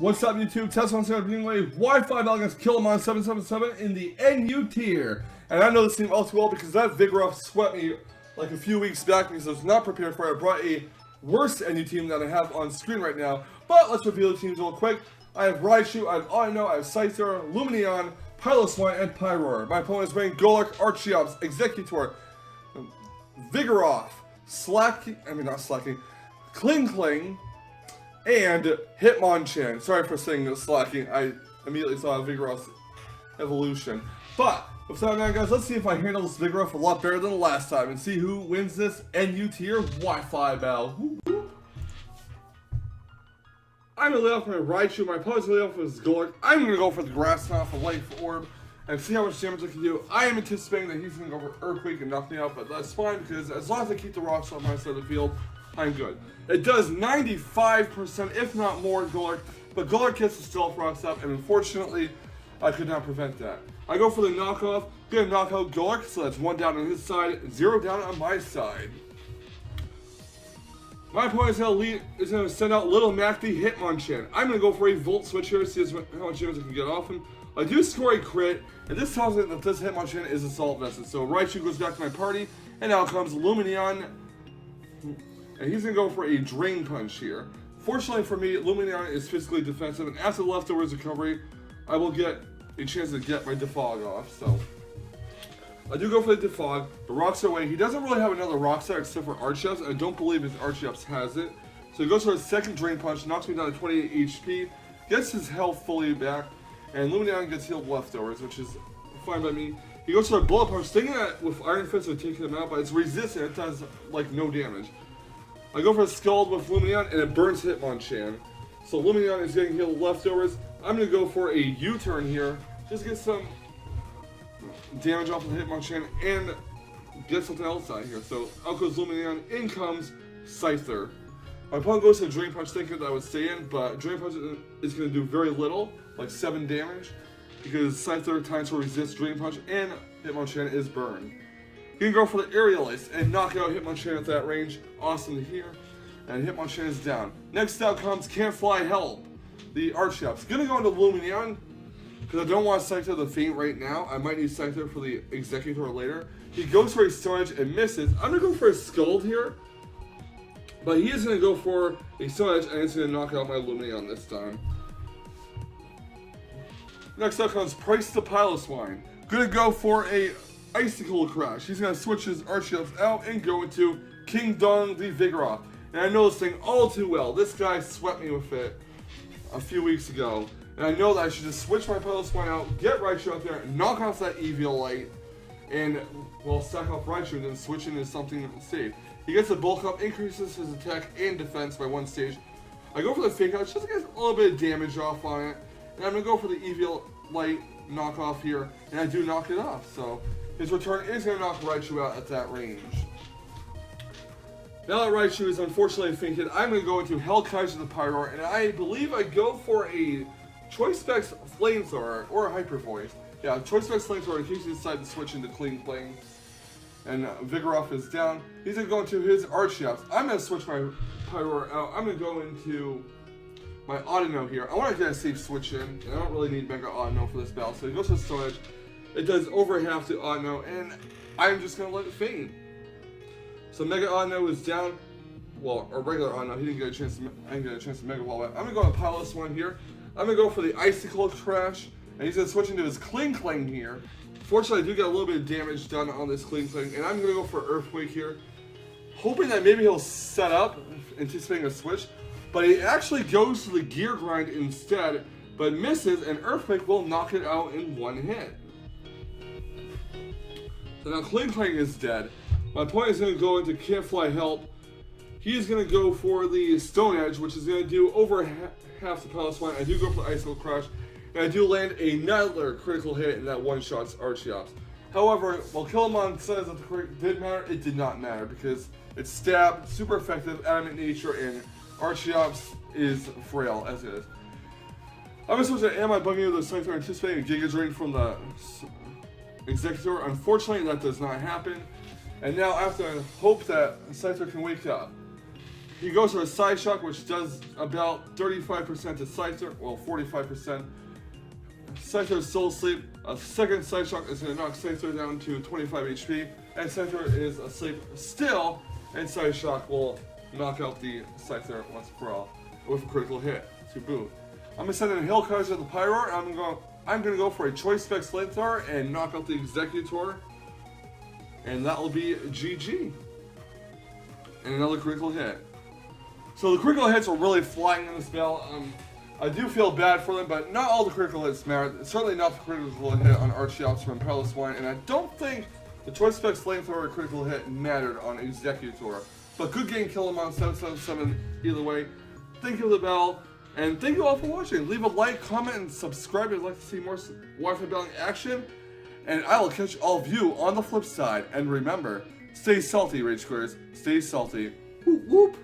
What's up, YouTube? Tesla being a Wi-Fi battle against Killamon777 in the NU tier. And I know this team all too well because that Vigoroff swept me like a few weeks back because I was not prepared for it. I brought a worse NU team than I have on screen right now. But let's reveal the teams real quick. I have Raichu, I have Audino, I have Scyther, Lumineon, Piloswine, and Pyroar. My opponent is playing Golurk, Archeops, Executor, Vigoroff, Kling, and Hitmonchan. Sorry for saying slacking. I immediately saw Vigoroff's evolution. But without that, guys, let's see if I handle this Vigoroff a lot better than the last time and see who wins this NU tier Wi-Fi battle. I'm gonna lay off my Raichu. My opponent's gonna lay off his Golurk. I'm gonna go for the Grass Knot, the Life Orb, and see how much damage I can do. I am anticipating that he's gonna go for Earthquake and knock me out, but that's fine because as long as I keep the rocks on my side of the field, I'm good. It does 95%, if not more, Golurk, but Golurk gets the Stealth Rocks up, and unfortunately, I could not prevent that. I go for the knockoff, gonna knock out Golurk, so that's 1 down on his side, 0 down on my side. My opponent is going to send out Little Mac the Hitmonchan. I'm going to go for a Volt Switch here to see how much damage I can get off him. I do score a crit, and this tells me that this Hitmonchan is Assault Vested. So Raichu goes back to my party, and out comes Lumineon. And he's going to go for a Drain Punch here. Fortunately for me, Lumineon is physically defensive, and after the Leftovers recovery, I will get a chance to get my Defog off. So I do go for the Defog. The rocks are away. He doesn't really have another rock set except for Archeops, and I don't believe his Archeops has it. So he goes for a second Drain Punch, knocks me down to 28 HP, gets his health fully back, and Lumineon gets healed Leftovers, which is fine by me. He goes for a Bullet Punch, thinking that with Iron Fist would take him out, but it's resistant. It does like no damage. I go for a Scald with Lumineon, and it burns Hitmonchan. So Lumineon is getting healed Leftovers. I'm going to go for a U-turn here, just get some damage off of the Hitmonchan and get something else out here. So out goes Lumineon, in comes Scyther. My opponent goes to Drain Punch thinking that I would stay in, but Drain Punch is going to do very little, like 7 damage, because Scyther times to resist Drain Punch and Hitmonchan is burned. You can go for the Aerial Ace and knock out Hitmonchan at that range. Awesome to hear. And Hitmonchan is down. Next out comes Can't Fly Help, the Archeops. Gonna go into Lumineon, because I don't want Scyther to faint right now. I might need Scyther for the Executor later. He goes for a Stone Edge and misses. I'm going to go for a Scald here. But he is going to go for a Stone Edge and it's going to knock out my Lumineon this time. Next up comes Price the Piloswine. Going to go for a Icicle Crash. He's going to switch his Archeops out and go into King Dong the Vigoroff. And I know this thing all too well. This guy swept me with it a few weeks ago. And I know that I should just switch my Piloswine out, get Raichu out there, knock off that Eviolite, and, well, stack off Raichu and then switch into something safe. He gets a Bulk Up, increases his attack and defense by 1 stage. I go for the Fake Out just to get a little bit of damage off on it. And I'm going to go for the Eviolite knockoff here, and I do knock it off. So his return is going to knock Raichu out at that range. Now that Raichu is unfortunately fainted, I'm going to go into Hellkaiser the Pyroar, and I believe I go for a Choice Specs Flamethrower, or a Hyper Voice. Yeah, Choice Specs Flamethrower in case you decide to switch into Kling. And Vigoroff is down. He's going to go into his Archeops. I'm going to switch my Pyroar out. I'm going to go into my Audino here. I want to get a safe switch in, and I don't really need Mega Audino for this battle. So he goes to Stone Edge. It does over half to Audino, and I'm just going to let it faint. So Mega Audino is down. Well, or regular Audino. He didn't get a chance to, I didn't get a chance to Mega Ball. I'm going to go on Piloswine here. I'm going to go for the Icicle Crash, and he's going to switch into his Kling here. Fortunately, I do get a little bit of damage done on this Kling, and I'm going to go for Earthquake here, hoping that maybe he'll set up, anticipating a switch, but he actually goes to the Gear Grind instead, but misses, and Earthquake will knock it out in 1 hit. So now Kling is dead. My opponent is going to go into Can't Fly Help. He is going to go for the Stone Edge, which is going to do over half the Piloswine. I do go for the Icicle Crash, and I do land another critical hit in that one-shot Archeops. However, while Killamon says that the crit did matter, it did not matter because it's stab, super effective, adamant nature, and Archeops is frail as it is. I'm going to switch to Am I Bugging You with the Scyther, anticipating a Giga Drain from the Executor. Unfortunately, that does not happen. And now I have to hope that Scyther can wake up. He goes for a side shock, which does about 35% to Scyther, well, 45%. Scyther is still asleep. A second side shock is going to knock Scyther down to 25 HP, and Scyther is asleep still, and side shock will knock out the Scyther once and for all with a critical hit to boot. I'm going to send in Hill Cards with the Pyro, and I'm going to go for a Choice Spec Flamethrower and knock out the Executor, and that will be GG. And another critical hit. So the critical hits are really flying in this battle. I do feel bad for them, but not all the critical hits matter. Certainly not the critical hit on Archeops from Perilous Wine, and I don't think the Choice Specs Flamethrower critical hit mattered on Executor. But good game, Killamon777 either way. Thank you for the battle, and thank you all for watching. Leave a like, comment, and subscribe if you'd like to see more Wi-Fi battling action. And I will catch all of you on the flip side. And remember, stay salty, Rage Squares. Stay salty. Whoop whoop.